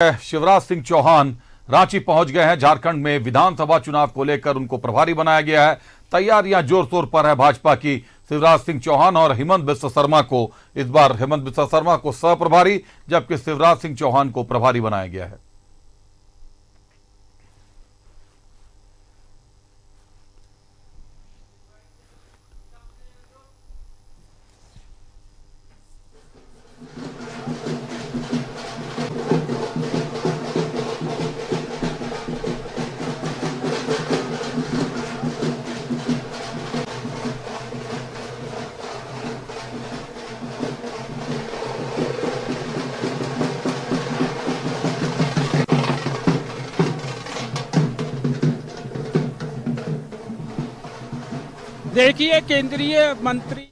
शिवराज सिंह चौहान रांची पहुंच गए हैं। झारखंड में विधानसभा चुनाव को लेकर उनको प्रभारी बनाया गया है। तैयारियां जोर शोर पर है भाजपा की। शिवराज सिंह चौहान और हेमंत बिस्वा शर्मा को इस बार हेमंत बिस्वा शर्मा को सह प्रभारी, जबकि शिवराज सिंह चौहान को प्रभारी बनाया गया है। देखिए, केंद्रीय मंत्री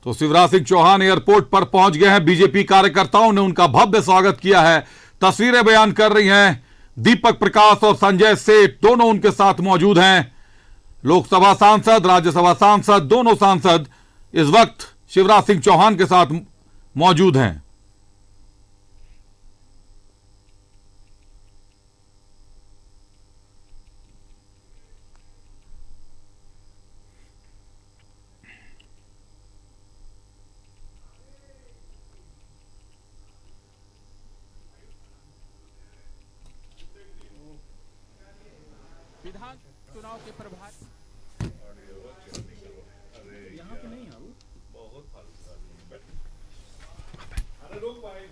तो शिवराज सिंह चौहान एयरपोर्ट पर पहुंच गए हैं। बीजेपी कार्यकर्ताओं ने उनका भव्य स्वागत किया है। तस्वीरें बयान कर रही हैं दीपक प्रकाश और संजय सेठ, दोनों उनके साथ मौजूद हैं। लोकसभा सांसद, राज्यसभा सांसद, दोनों सांसद इस वक्त शिवराज सिंह चौहान के साथ मौजूद हैं। विधान चुनाव के प्रभारी यहाँ पे नहीं आऊ बहुत अरे लोग भाई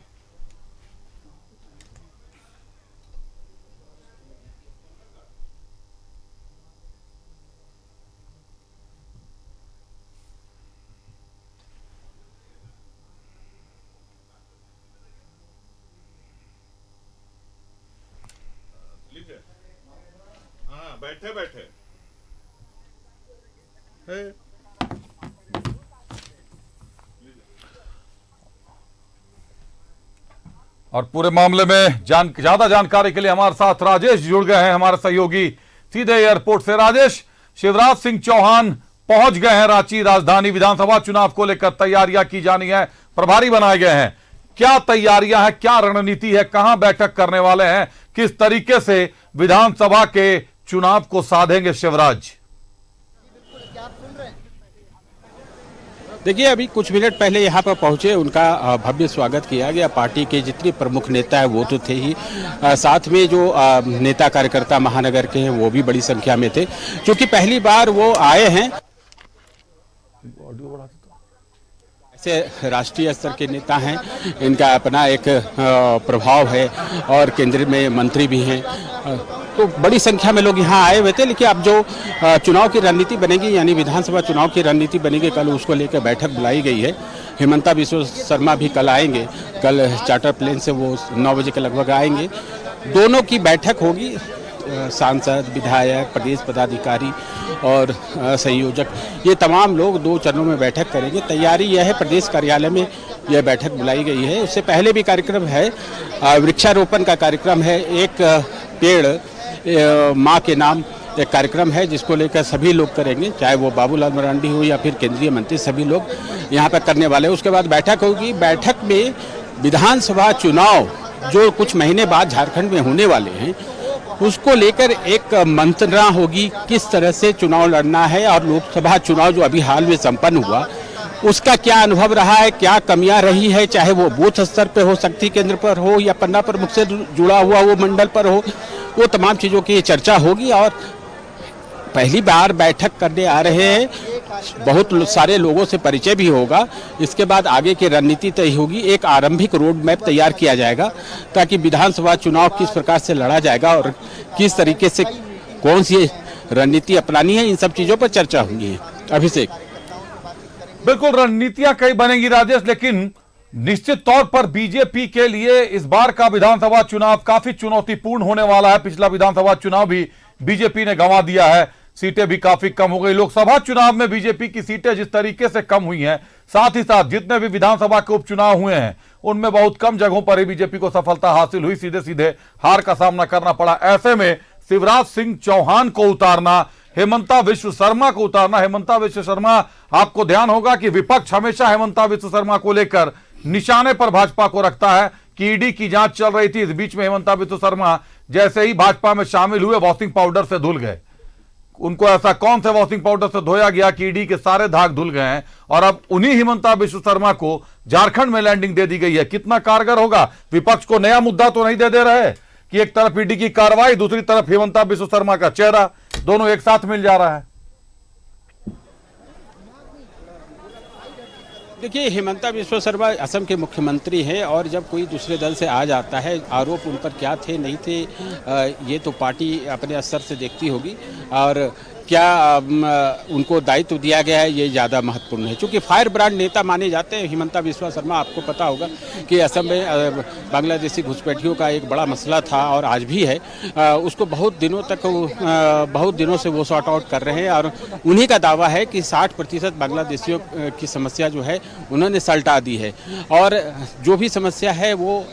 बैठे बैठे और पूरे मामले में ज्यादा जानकारी के लिए हमारे साथ राजेश जुड़ गए हैं, हमारे सहयोगी सीधे एयरपोर्ट से। राजेश, शिवराज सिंह चौहान पहुंच गए हैं रांची। राजधानी विधानसभा चुनाव को लेकर तैयारियां की जानी है, प्रभारी बनाए गए हैं। क्या तैयारियां हैं, क्या रणनीति है, कहां बैठक करने वाले हैं, किस तरीके से विधानसभा के चुनाव को साधेंगे शिवराज? देखिए, अभी कुछ मिनट पहले यहाँ पर पहुंचे, उनका भव्य स्वागत किया गया। पार्टी के जितने प्रमुख नेता है वो तो थे ही, साथ में जो नेता कार्यकर्ता महानगर के हैं वो भी बड़ी संख्या में थे, क्योंकि पहली बार वो आए हैं। ऐसे राष्ट्रीय स्तर के नेता हैं, इनका अपना एक प्रभाव है और केंद्र में मंत्री भी हैं, तो बड़ी संख्या में लोग यहाँ आए हुए थे। लेकिन अब जो चुनाव की रणनीति बनेगी, यानी विधानसभा चुनाव की रणनीति बनेगी, कल उसको लेकर बैठक बुलाई गई है। हेमंता बिस्वा शर्मा भी कल आएंगे, कल चार्टर प्लेन से वो 9 बजे के लगभग आएंगे। दोनों की बैठक होगी, सांसद, विधायक, प्रदेश पदाधिकारी और संयोजक, ये तमाम लोग 2 चरणों में बैठक करेंगे। तैयारी यह है, प्रदेश कार्यालय में यह बैठक बुलाई गई है। उससे पहले भी कार्यक्रम है, वृक्षारोपण का कार्यक्रम है। एक पेड़ माँ के नाम एक कार्यक्रम है, जिसको लेकर सभी लोग करेंगे, चाहे वो बाबूलाल मरांडी हो या फिर केंद्रीय मंत्री, सभी लोग यहाँ पर करने वाले हैं। उसके बाद बैठक होगी। बैठक में विधानसभा चुनाव जो कुछ महीने बाद झारखंड में होने वाले हैं, उसको लेकर एक मंत्रणा होगी, किस तरह से चुनाव लड़ना है। और लोकसभा चुनाव जो अभी हाल में संपन्न हुआ, उसका क्या अनुभव रहा है, क्या कमियां रही है, चाहे वो बूथ स्तर पे हो, शक्ति केंद्र पर हो या पन्ना प्रमुख से जुड़ा हुआ वो मंडल पर हो, वो तमाम चीज़ों की चर्चा होगी। और पहली बार बैठक करने आ रहे हैं, बहुत सारे लोगों से परिचय भी होगा। इसके बाद आगे की रणनीति तय होगी, एक आरंभिक रोड मैप तैयार किया जाएगा, ताकि विधानसभा चुनाव किस प्रकार से लड़ा जाएगा और किस तरीके से कौन सी रणनीति अपनानी है, इन सब चीज़ों पर चर्चा होगी। अभिषेक, बिल्कुल रणनीतियां कई बनेंगी राजेश, लेकिन निश्चित तौर पर बीजेपी के लिए इस बार का विधानसभा चुनाव काफी चुनौतीपूर्ण होने वाला है। पिछला विधानसभा चुनाव भी बीजेपी ने गंवा दिया है, सीटें भी काफी कम हो गई। लोकसभा चुनाव में बीजेपी की सीटें जिस तरीके से कम हुई हैं, साथ ही साथ जितने भी विधानसभा के उपचुनाव हुए हैं उनमें बहुत कम जगहों पर ही बीजेपी को सफलता हासिल हुई, सीधे सीधे हार का सामना करना पड़ा। ऐसे में शिवराज सिंह चौहान को उतारना, हेमंता विश्व शर्मा को उतारना, हेमंता विश्व शर्मा, आपको ध्यान होगा कि विपक्ष हमेशा हेमंता विश्व शर्मा को लेकर निशाने पर भाजपा को रखता है कि ईडी की जांच चल रही थी। इस बीच में हेमंता विश्व शर्मा जैसे ही भाजपा में शामिल हुए वॉशिंग पाउडर से धुल गए। उनको ऐसा कौन से वॉशिंग पाउडर से धोया गया कि ईडी के सारे धाग धुल गए हैं और अब उन्हीं हेमंता विश्व शर्मा को झारखंड में लैंडिंग दे दी गई है। कितना कारगर होगा? विपक्ष को नया मुद्दा तो नहीं दे रहे कि एक तरफ ईडी की कार्रवाई, दूसरी तरफ हेमंता विश्व शर्मा का चेहरा, दोनों एक साथ मिल जा रहा है। देखिए, हेमंता विश्व शर्मा असम के मुख्यमंत्री हैं और जब कोई दूसरे दल से आ जाता है, आरोप उन पर क्या थे नहीं थे ये तो पार्टी अपने स्तर से देखती होगी और क्या उनको दायित्व दिया गया है ये ज़्यादा महत्वपूर्ण है। क्योंकि फायर ब्रांड नेता माने जाते हैं हेमंता विश्व शर्मा। आपको पता होगा कि असम में बांग्लादेशी घुसपैठियों का एक बड़ा मसला था और आज भी है। उसको बहुत दिनों से वो सॉर्ट आउट कर रहे हैं और उन्हीं का दावा है कि 60% बांग्लादेशियों की समस्या जो है उन्होंने सलटा दी है और जो भी समस्या है वो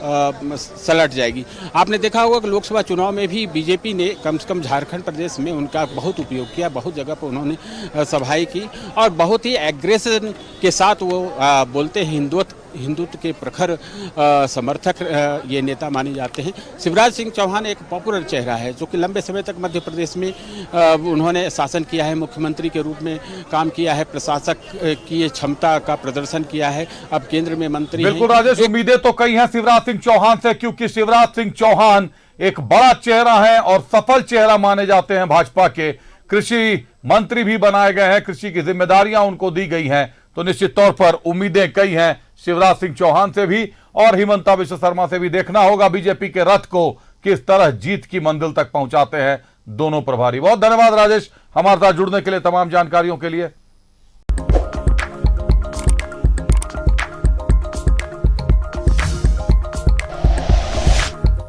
सलट जाएगी। आपने देखा होगा कि लोकसभा चुनाव में भी बीजेपी ने कम से कम झारखंड प्रदेश में उनका बहुत उपयोग किया, बहुत जगह पर उन्होंने सभाएं की और बहुत ही एग्रेशन के साथ वो बोलते हैं। हिंदुत्व के प्रखर समर्थक ये नेता माने जाते हैं। शिवराज सिंह चौहान एक पॉपुलर चेहरा है जो कि लंबे समय तक मध्य प्रदेश में उन्होंने शासन किया है, मुख्यमंत्री के रूप में काम किया है, प्रशासक की क्षमता का प्रदर्शन किया है, अब केंद्र में मंत्री। बिल्कुल राजेश, उम्मीदें तो कई हैं शिवराज सिंह चौहान से, क्योंकि शिवराज सिंह चौहान एक बड़ा चेहरा है और सफल चेहरा माने जाते हैं भाजपा के। कृषि मंत्री भी बनाए गए हैं, कृषि की जिम्मेदारियां उनको दी गई हैं, तो निश्चित तौर पर उम्मीदें कई हैं शिवराज सिंह चौहान से भी और हेमंता विश्व शर्मा से भी। देखना होगा बीजेपी के रथ को किस तरह जीत की मंजिल तक पहुंचाते हैं दोनों प्रभारी। बहुत धन्यवाद राजेश हमारे साथ जुड़ने के लिए, तमाम जानकारियों के लिए।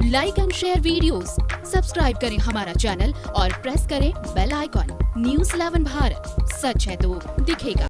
Like and share videos, subscribe करें हमारा चैनल और प्रेस करें बेल आइकॉन। न्यूज़ 11 भारत, सच है तो दिखेगा।